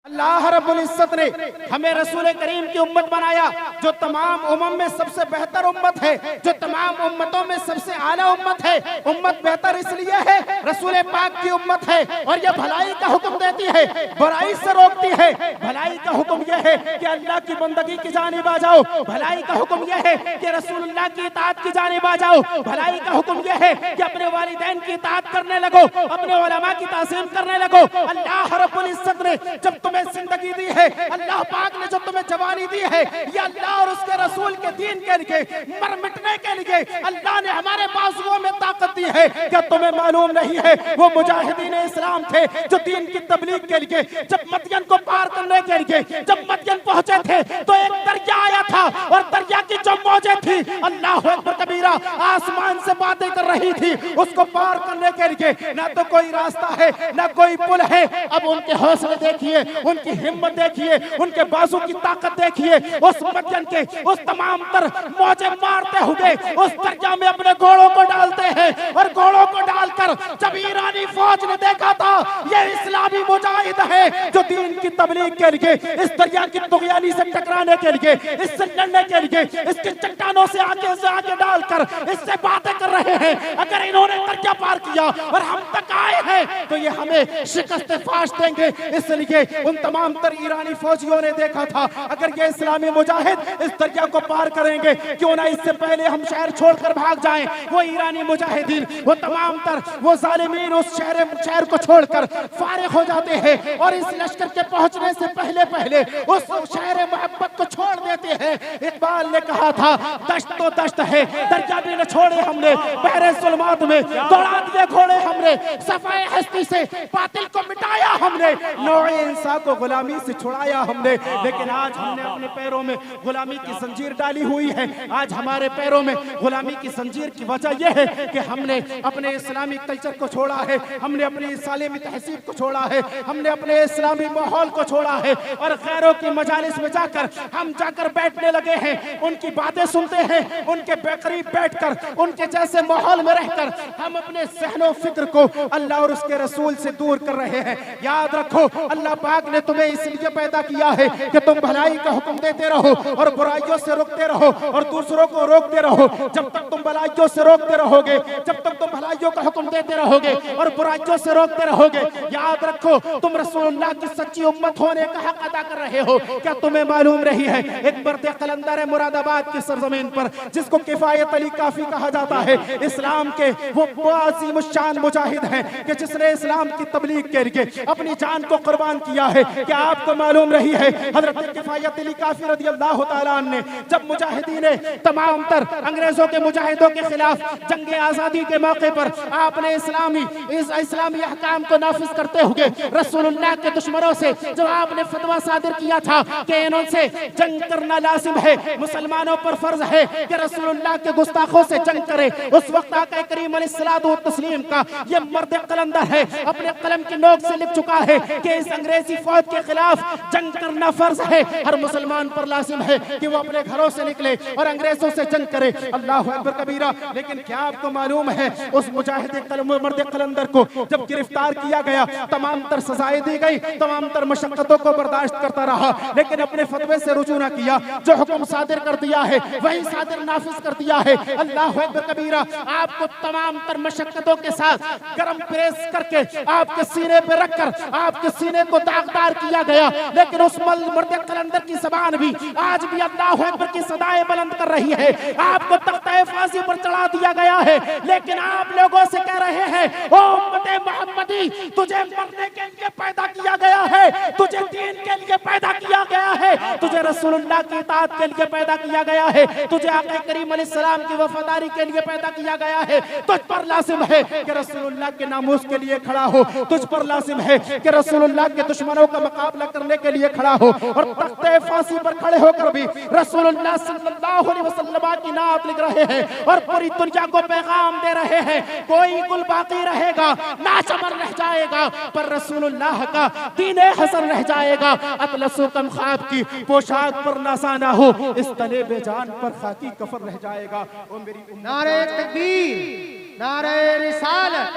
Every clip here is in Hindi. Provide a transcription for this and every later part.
अल्लाह रब्बुल इज्जत ने हमें रसूल करीम की उम्मत बनाया जो तमाम उम्मत में सबसे बेहतर उम्मत है, जो तमाम उम्मतों में सबसे आला उम्मत है। उम्मत बेहतर इसलिए है, रसूल पाक की उम्मत है और ये भलाई का हुक्म देती है, बुराई से रोकती है। भलाई का हुक्म यह है कि अल्लाह की बंदगी की जानिब आ जाओ, भलाई का हुक्म यह है कि रसूलुल्लाह की इताअत की जानिब आ जाओ, भलाई का हुक्म यह है कि अपने वालिदैन की इताअत करने लगो, अपने उलमा की ताज़ीम करने लगो। अल्लाह रब्बुल इज्जत ने जब तुम्हें जिंदगी दी है, अल्लाह पाक ने जो तुम्हें जवानी दी है, ये अल्लाह और उसके रसूल के दीन के लिए, मर मिटने के लिए अल्लाह ने हमारे बाजुओं में ताकत दी है। क्या तुम्हें मालूम नहीं है वो मुजाहिदीन इस्लाम थे जो दीन की तबलीग के लिए जब मदियन को पार करने के लिए जब मदियन पहुंचे थे तो एक दरिया आया था और दरिया की जो मौजें थी अल्लाह अकबर कबीरा आसमान से बातें कर रही थी, उसको पार करने के लिए ना तो कोई रास्ता है ना कोई पुल है। अब उनके हौसले देखिए, उनकी हिम्मत देखिए, उनके बाजू की ताकत देखिए। उस मदियन के उस तमाम तर मौजे मारते हुए उस दरिया में अपने घोड़ों को डालते हैं और घोड़ों को डालकर जब ईरानी फौज ने देखा था ये इस्लामी मुजाहिद है जो दीन की तबलीग के लिए इस दरिया की तुगयानी से टकराने के लिए, इससे लड़ने के लिए, इसकी चट्टानों से आगे डालकर इससे बातें कर रहे हैं। अगर इन्होंने दरिया पार किया और हम तक आए हैं तो ये हमें शिकस्त फाश देंगे। इसलिए उन तमाम तर ईरानी फौजियों ने देखा था अगर ये इस्लामी मुजाहिद इस दरिया को पार करेंगे क्यों ना इससे पहले हम शहर छोड़कर भाग जाएं। वो ईरानी मुजाहिदीन वो तमाम तर वो जालिमीन उस शहर को छोड़कर फारिग हो जाते हैं और इस लश्कर के पहुंचने से पहले उस शहर मोहब्बत को छोड़ देते हैं। इकबाल ने कहा था दश्त तो दश्त है, दरिया भी न छोड़े हमने, बहरे जुल्मात में दौड़ा दिए घोड़े हमने, सफाए हस्ती से बातिल को मिटाया हमने, नौए इंसान को गुलामी से छुड़ाया हमने। लेकिन आज हमने अपने पैरों में गुलामी की जंजीर डाली हुई है। आज हमारे पैरों में गुलामी की जंजीर की वजह यह है कि हमने अपने इस्लामी कल्चर को छोड़ा है, हमने अपनी इस्लामी तहसीब को छोड़ा है, हमने अपने इस्लामी माहौल को छोड़ा है और गैरों की मजालिस में जाकर हम जाकर बैठने लगे हैं, उनकी बातें सुनते हैं, उनके करीब बैठकर उनके जैसे माहौल में रहकर हम अपने सहनो फिक्र को अल्लाह और उसके रसूल से दूर कर रहे हैं। याद रखो अल्लाह पाक ने तुम्हें इसलिए पैदा किया है कि तुम भलाई का हुक्म देते रहो और बुराइयों से रोकते रहो और दूसरों को रोकते रहो। जब तक तुम भलाइयों से रोकते रहोगे, जब तक तुम भलाइयों का हुक्म देते रहोगे और बुराइयों से रोकते रहोगे, याद रखो तुम रसूलुल्लाह की सच्ची उम्मत होने का हक अदा कर रहे हो। क्या तुम्हें मालूम नहीं है एक मर्द कलंदर है मुरादाबाद की सरजमीन पर जिसको किफायत अली काफी कहा जाता है, इस्लाम के वो अजीम शान मुजाहिद हैं कि जिसने इस्लाम की तबलीग के लिए अपनी जान को कुर्बान किया है। क्या आपको मालूम रही है हजरत किफायत अली काफी रज़ी अल्लाह तआला अन्हु ने जब मुजाहिदीन तमाम तर अंग्रेजों के मुजाहिदों के खिलाफ जंग आजादी के मौके पर आपने इस्लामी अहकाम को नाफिज करते हुए रसूलुल्लाह के दुश्मनों से जब आपने फतवा सादिर किया था कि इनसे जंग करना लाजिम है, मुसलमानों पर फर्ज है कि रसूलुल्लाह के गुस्ताखों से जंग करे, उस वक्त आका करीम अलैहिस्सलातु व तस्लीम का ये मर्द कलंदर है अपने कलम की नोक से लिख चुका है कि इस अंग्रेजी फौज के खिलाफ जंग करना फर्ज है। हर मुसलमान पर लाजिम है कि वो अपने घरों से निकले और अंग्रेजों से जंग करे। अल्लाह अकबर कबीरा। लेकिन क्या आपको मालूम है उस मुजाहिद मर्द कलंदर को जब गिरफ्तार किया गया तमाम तर सजाएं दी गई, तमाम तर मशक्कतों को बर्दाश्त करता रहा, लेकिन अपने फतवे से रुजू न किया। जो हुक्म सादिर कर दिया है वही सादिर नाफिज कर दिया है। अल्लाह अकबर कबीरा। आपको तमाम तर मशक्कतों के साथ गरम प्रेस करके आपके सीने पे रखकर आपके सीने को दागदार किया गया, लेकिन उस मर्द कलंदर की ज़बान भी आज भी अल्लाह अकबर की सदाएं बुलंद कर रही है। आपको तख्ते फांसी पर चढ़ा दिया गया है, लेकिन आप लोगों से कह रहे हैं ओ उम्मते मोहम्मदी तुझे मरने के लिए पैदा किया गया है, तुझे दीन के लिए पैदा किया गया है, तुझे रसूलुल्लाह की इताअत के लिए पैदा किया गया है, तुझे आका करीम अलैहिस्सलाम की वफादारी के लिए पैदा किया गया है। तुझ पर लाजिम है कि रसूलुल्लाह के नामूस के लिए खड़ा हो, तुझ पर लाजिम है कि रसूलुल्लाह के दुश्मनों का मुकाबला करने के लिए खड़ा हो और तख्ते फांसी पर खड़े होकर भी रसूलुल्लाह सल्लल्लाहु अलैहि वसल्लम की नात लिख रहे हैं और पूरी दुनिया को पैगाम दे रहे हैं। कोई गुल बाकी रहेगा ना चमन रह जाएगा पर रसूलुल्लाह का दीन हसन रह जाएगा। अतलसु कम ख्वाब की पोशाक पर नसाना हो, इस तले बेजान पर खाकी कफन रह जाएगा। ओ मेरी नारे तकबीर, नारे रिसालत,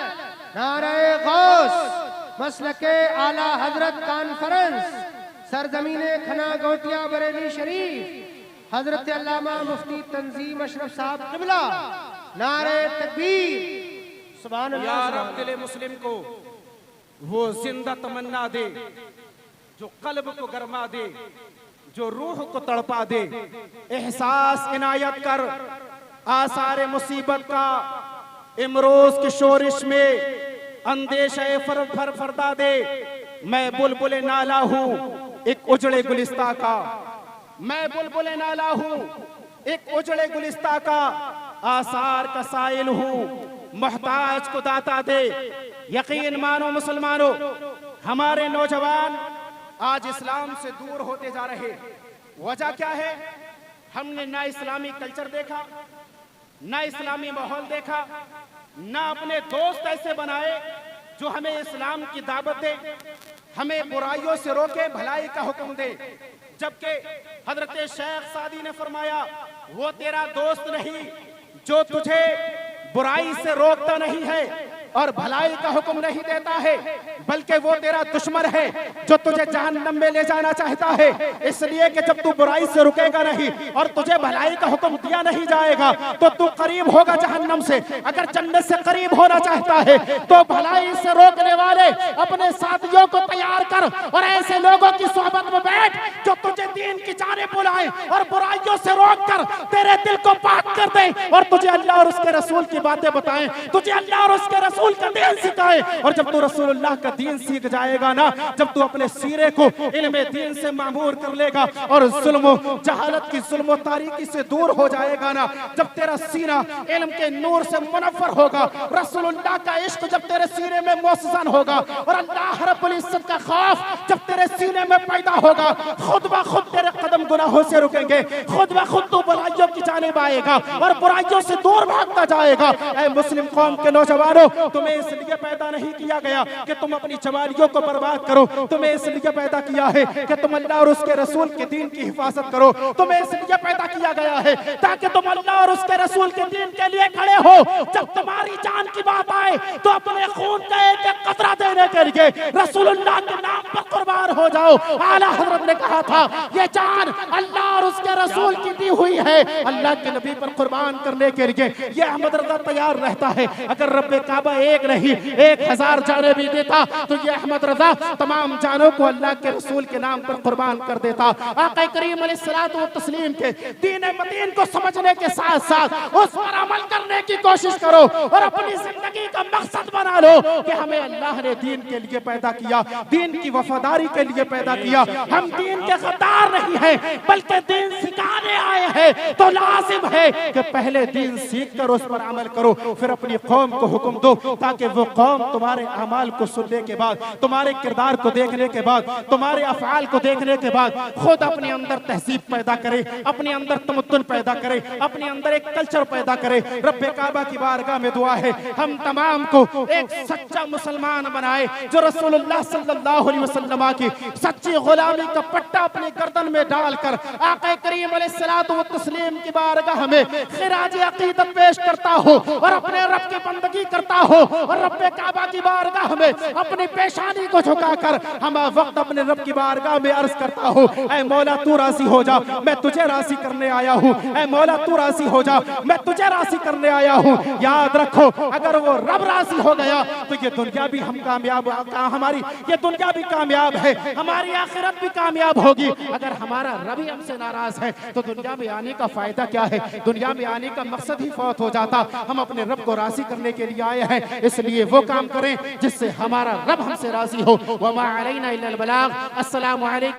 नारे गौस, मसलके आला हजरत कॉन्फ्रेंस। सरजमीने खना गोटिया बरेली शरीफ हजरत अल्लामा मुफ्ती तंजीम अशरफ साहब क़िबला नारे तकबीर सुभान या अल्लाह रब दिले मुस्लिम को वो जिंदा तमन्ना दे जो कल्ब को गरमा दे, जो रूह को तड़पा दे। एहसास इनायत कर आसारे मुसीबत का इमरोज की शोरिश में अंदेशे फरदा दे। मैं बुलबुले नाला हूँ एक उजड़े गुलिस्ता का, मैं बुलबुले नाला हूँ एक उजड़े गुलिस्ता का, आसार का साइल हूँ मोहताज को दाता दे। यकीन मानो मुसलमानों, हमारे नौजवान आज इस्लाम से दूर होते जा रहे। वजह क्या है? हमने ना इस्लामी कल्चर देखा, ना इस्लामी माहौल देखा, ना अपने दोस्त ऐसे बनाए जो हमें इस्लाम की दावत दे, हमें बुराइयों से रोके, भलाई का हुक्म दे। जबकि हजरत शेख सादी ने फरमाया, वो तेरा दोस्त नहीं जो तुझे बुराई से रोकता नहीं है और भलाई का हुक्म नहीं देता है, बल्कि वो तेरा दुश्मन है जो तुझे जहन्नम में ले जाना चाहता है। इसलिए कि जब तू बुराई से रुकेगा नहीं और तुझे भलाई का हुक्म दिया नहीं जाएगा तो तू करीब होगा जहन्नम से। अगर जन्नत से करीब होना चाहता है तो भलाई से रोकने वाले अपने साथियों को तैयार कर और ऐसे लोगों की सोहबत में बैठ जो तुझे दीन की जानिब बुलाए और बुराइयों से रोक कर तेरे दिल को पाक कर दे और तुझे अल्लाह और उसके रसूल की बातें बताएं, तुझे अल्लाह और उसके रसूल का दीन सिखाए। और जब तू रसूलुल्लाह का दीन सीख जाएगा ना, जब तू अपने सीरे को इल्मे दीन से मामूर कर लेगा और जुल्म जहालत की जुल्म तारीकी से दूर हो जाएगा ना, जब तेरा सीना इल्म के नूर से मुनव्वर होगा, रसूलुल्लाह का इश्क जब तेरे सीने में मुअस्ससन होगा और अल्लाह रब्बुल इज्जत का खौफ जब तेरे सीने में पैदा होगा, खुद ब खुद तेरे कदम गुनाहों से रुकेंगे, खुद ब खुद तू बुराइयों की जानिब आएगा और बुराइयों से दूर भागता जाएगा। ऐ मुस्लिम कौम के नौजवानों, तुम्हें इसलिए पैदा नहीं किया गया कि तुम अपनी जवानियों को बर्बाद करो, तुम्हें इसलिए पैदा किया है कि तुम अल्लाह और उसके रसूल के दीन की हिफाजत करो। तुम्हें इसलिए पैदा किया गया है ताकि तुम अल्लाह और उसके रसूल के दीन के लिए खड़े हो। जब तुम्हारी जान की बात आए तो अपने खून का एक एक कतरा देने के लिए रसूलुल्लाह के नाम पर कुर्बान हो जाओ। आला हजरत ने कहा था, ये जान अल्लाह और उसके रसूल की दी हुई है, अल्लाह के नबी पर कुर्बान करने के लिए ये अहमद रजा तैयार रहता है। अगर रब्बे काबा एक नहीं 1000 जाने भी देता तो ये अहमद रजा तमाम जानों को अल्लाह के रसूल के नाम पर कुर्बान कर देता। आका करीम अलैहिस्सलातु व तस्लीम के दीन मतीन को समझने के साथ साथ उस पर अमल करने की कोशिश करो और अपनी जिंदगी का मकसद बना लो कि हमें अल्लाह ने दीन के लिए पैदा किया, दीन की वफादारी के लिए पैदा किया। हम दीन के गद्दार नहीं हैं बल्कि दीन सिखाने आए हैं। तो लाजिम है कि पहले दीन सीख कर उस पर अमल करो, फिर अपनी कौम को हुक्म दो ताकि वो कौम तुम्हारे अमाल को सुनने के बाद, तुम्हारे किरदार को देखने के बाद, तुम्हारे अफआल को देखने के बाद खुद अपने अंदर तहजीब पैदा करे, अपने अंदर तमद्दुन पैदा करे, अपने अंदर एक कल्चर पैदा करे। रब्बे काबा की बारगाह में दुआ है हम तमाम को एक सच्चा मुसलमान बनाए जो रसूलुल्लाह सल्लल्लाहु अलैहि वसल्लम की सच्ची गुलामी का पट्टा अपनी गर्दन में डालकर आका करीम अलैहिस्सलातु व तस्लीम की बारगाह में खिराज अकीदत पेश करता हो और अपने रब की बंदगी करता हो और रब्बे काबा की बारगाह में अपनी पेशानी को झुकाकर हम वक्त अपने रब की बारगाह में अर्ज करता हो, ऐ मौला तू राजी हो जा, मैं तुझे राजी करने आया हूँ। ऐ मौला तू राजी हो जा, मैं तुझे राजी करने आया हूँ। याद रखो अगर वो रब राजी हो गया तो ये दुनिया भी हम कामयाब, हमारी ये दुनिया भी कामयाब है, हमारी आखिरत भी कामयाब होगी। अगर हमारा रब ही हमसे नाराज है तो दुनिया में आने का फायदा क्या है? दुनिया में आने का मकसद ही फौत हो जाता। हम अपने रब को राजी करने के लिए आए हैं, इसलिए वो काम करें जिससे हमारा रब हमसे राजी हो। वमा अलैना इल्लल बलाग। अस्सलामु अलैकुम।